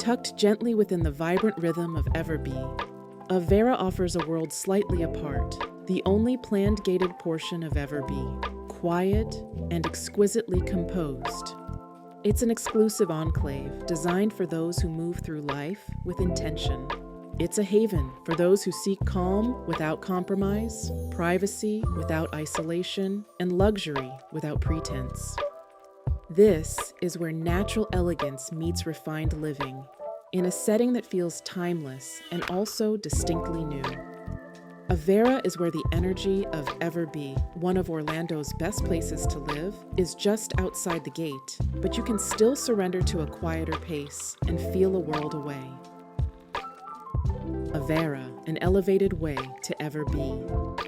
Tucked gently within the vibrant rhythm of Everbee, Avera offers a world slightly apart, the only planned gated portion of Everbee, quiet and exquisitely composed. It's an exclusive enclave designed for those who move through life with intention. It's a haven for those who seek calm without compromise, privacy without isolation, and luxury without pretense. This is where natural elegance meets refined living, in a setting that feels timeless and also distinctly new. Avera is where the energy of Everbee, one of Orlando's best places to live, is just outside the gate, but you can still surrender to a quieter pace and feel a world away. Avera, an elevated way to Everbee.